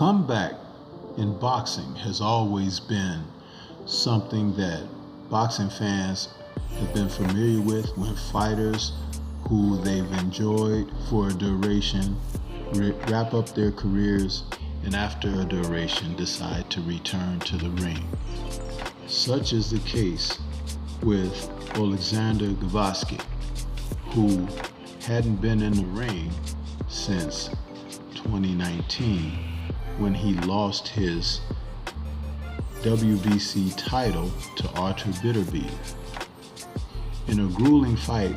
comeback in boxing has always been something that boxing fans have been familiar with when fighters who they've enjoyed for a duration wrap up their careers and after a duration decide to return to the ring. Such is the case with Oleksandr Gvozdyk, who hadn't been in the ring since 2019 when he lost his WBC title to Artur Beterbiev. In a grueling fight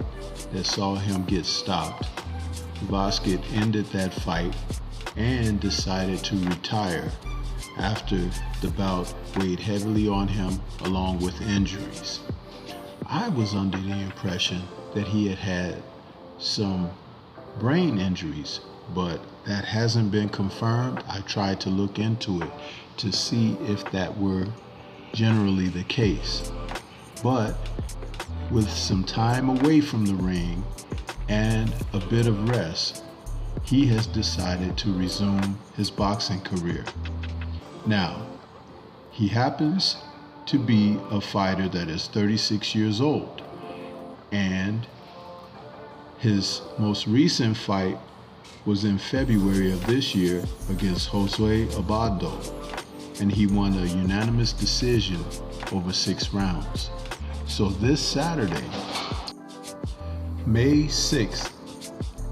that saw him get stopped, Gvozdyk ended that fight and decided to retire after the bout weighed heavily on him along with injuries. I was under the impression that he had had some brain injuries, but that hasn't been confirmed. I tried to look into it to see if that were generally the case. But with some time away from the ring and a bit of rest, he has decided to resume his boxing career. Now, he happens to be a fighter that is 36 years old, and his most recent fight was in February of this year against Jose Abado, and he won a unanimous decision over 6 rounds. So this Saturday, May 6th,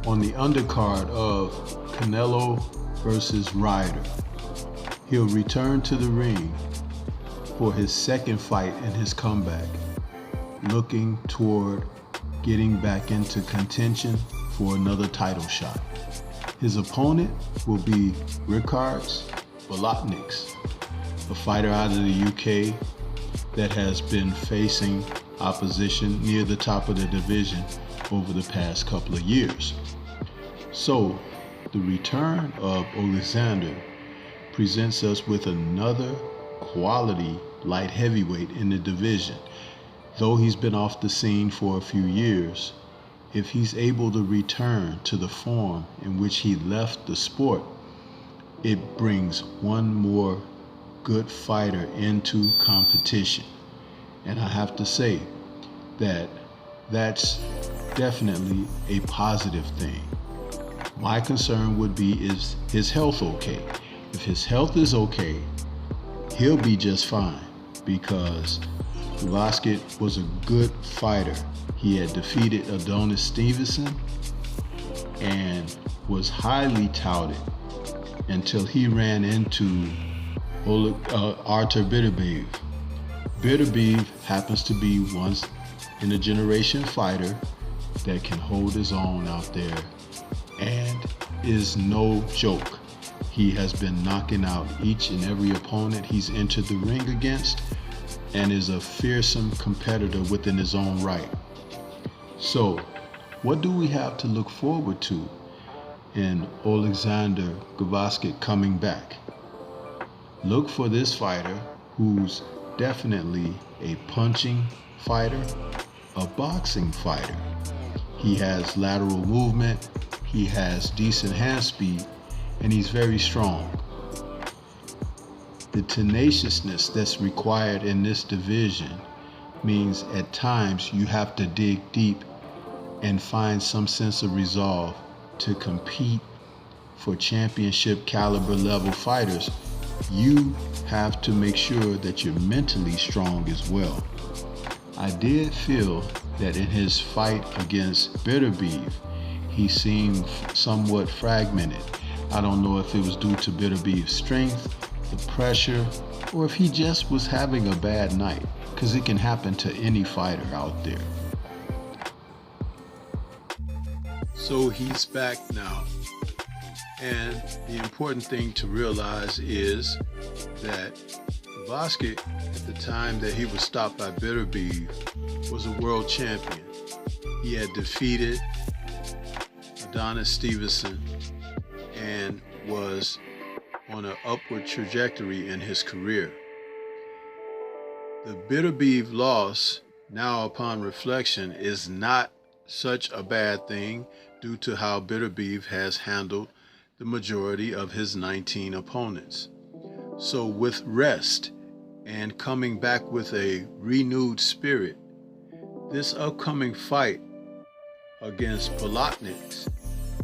on the undercard of Canelo versus Ryder, he'll return to the ring for his second fight in his comeback, looking toward getting back into contention for another title shot. His opponent will be Ryder Bolotniks, a fighter out of the UK that has been facing opposition near the top of the division over the past couple of years. So, the return of Oleksandr presents us with another quality light heavyweight in the division. Though he's been off the scene for a few years, if he's able to return to the form in which he left the sport, it brings one more good fighter into competition. And I have to say that that's definitely a positive thing. My concern would be, is his health okay? If his health is okay, he'll be just fine, because Gvozdyk was a good fighter. He had defeated Adonis Stevenson and was highly touted until he ran into Artur Beterbiev. Beterbiev happens to be once in a generation fighter that can hold his own out there and is no joke. He has been knocking out each and every opponent he's entered the ring against and is a fearsome competitor within his own right. So, what do we have to look forward to in Oleksandr Gvozdyk coming back? Look for this fighter who's definitely a punching fighter, a boxing fighter. He has lateral movement, he has decent hand speed, and he's very strong. The tenaciousness that's required in this division means at times you have to dig deep and find some sense of resolve to compete for championship caliber level fighters. You have to make sure that you're mentally strong as well. I did feel that in his fight against Beterbiev, he seemed somewhat fragmented. I don't know if it was due to Beterbiev's strength, the pressure, or if he just was having a bad night, because it can happen to any fighter out there. So he's back now. And the important thing to realize is that Gvozdyk, at the time that he was stopped by Beterbiev, was a world champion. He had defeated Adonis Stevenson and was on an upward trajectory in his career. The Beterbiev loss, now upon reflection, is not such a bad thing due to how Beterbiev has handled the majority of his 19 opponents. So with rest and coming back with a renewed spirit, this upcoming fight against Gvozdyk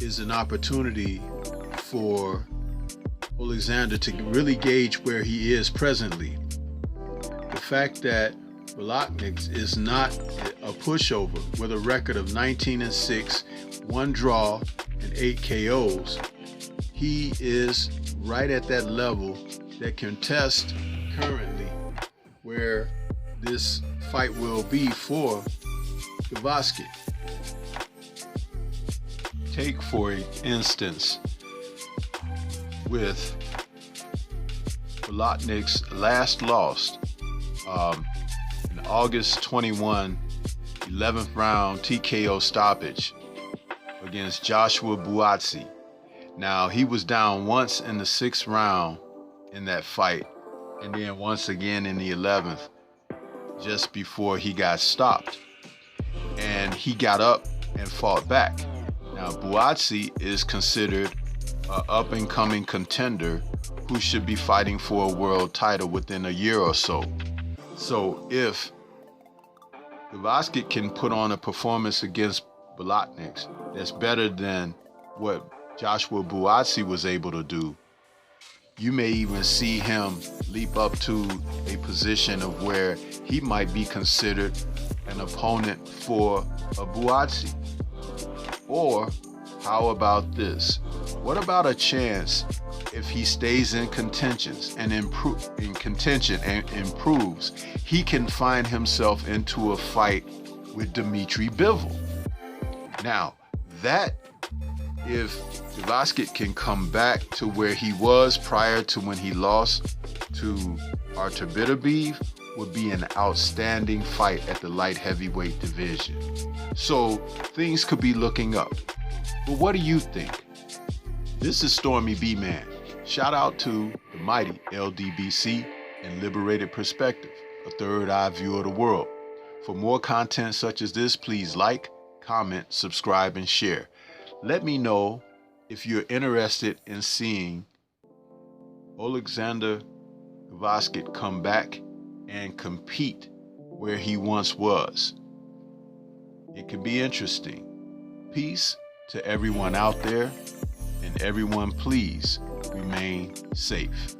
is an opportunity for Oleksandr to really gauge where he is presently. The fact that Gvozdyk is not a pushover with a record of 19-6, 1 draw, and 8 KOs, he is right at that level that can test currently where this fight will be for Gvozdyk. Take, for instance, with Gvozdyk's last loss in August 21, 11th round TKO stoppage against Joshua Buatsi. Now, he was down once in the 6th round in that fight, and then once again in the 11th, just before he got stopped. And he got up and fought back. Now, Buatsi is considered an up-and-coming contender who should be fighting for a world title within a year or so. So if Gvozdyk can put on a performance against Gvozdyk that's better than what Joshua Buatsi was able to do, you may even see him leap up to a position of where he might be considered an opponent for a Buatsi. Or how about this? What about a chance if he stays in contention and improves, he can find himself into a fight with Dmitry Bivol. Now, that if Gvozdyk can come back to where he was prior to when he lost to Undercard Of Canelo, would be an outstanding fight at the light heavyweight division. So things could be looking up. But what do you think? This is Stormy B-Man. Shout out to the mighty LDBC and Liberated Perspective, a third eye view of the world. For more content such as this, please like, comment, subscribe, and share. Let me know if you're interested in seeing Oleksandr Gvozdyk come back and compete where he once was. It could be interesting. Peace to everyone out there, and everyone please remain safe.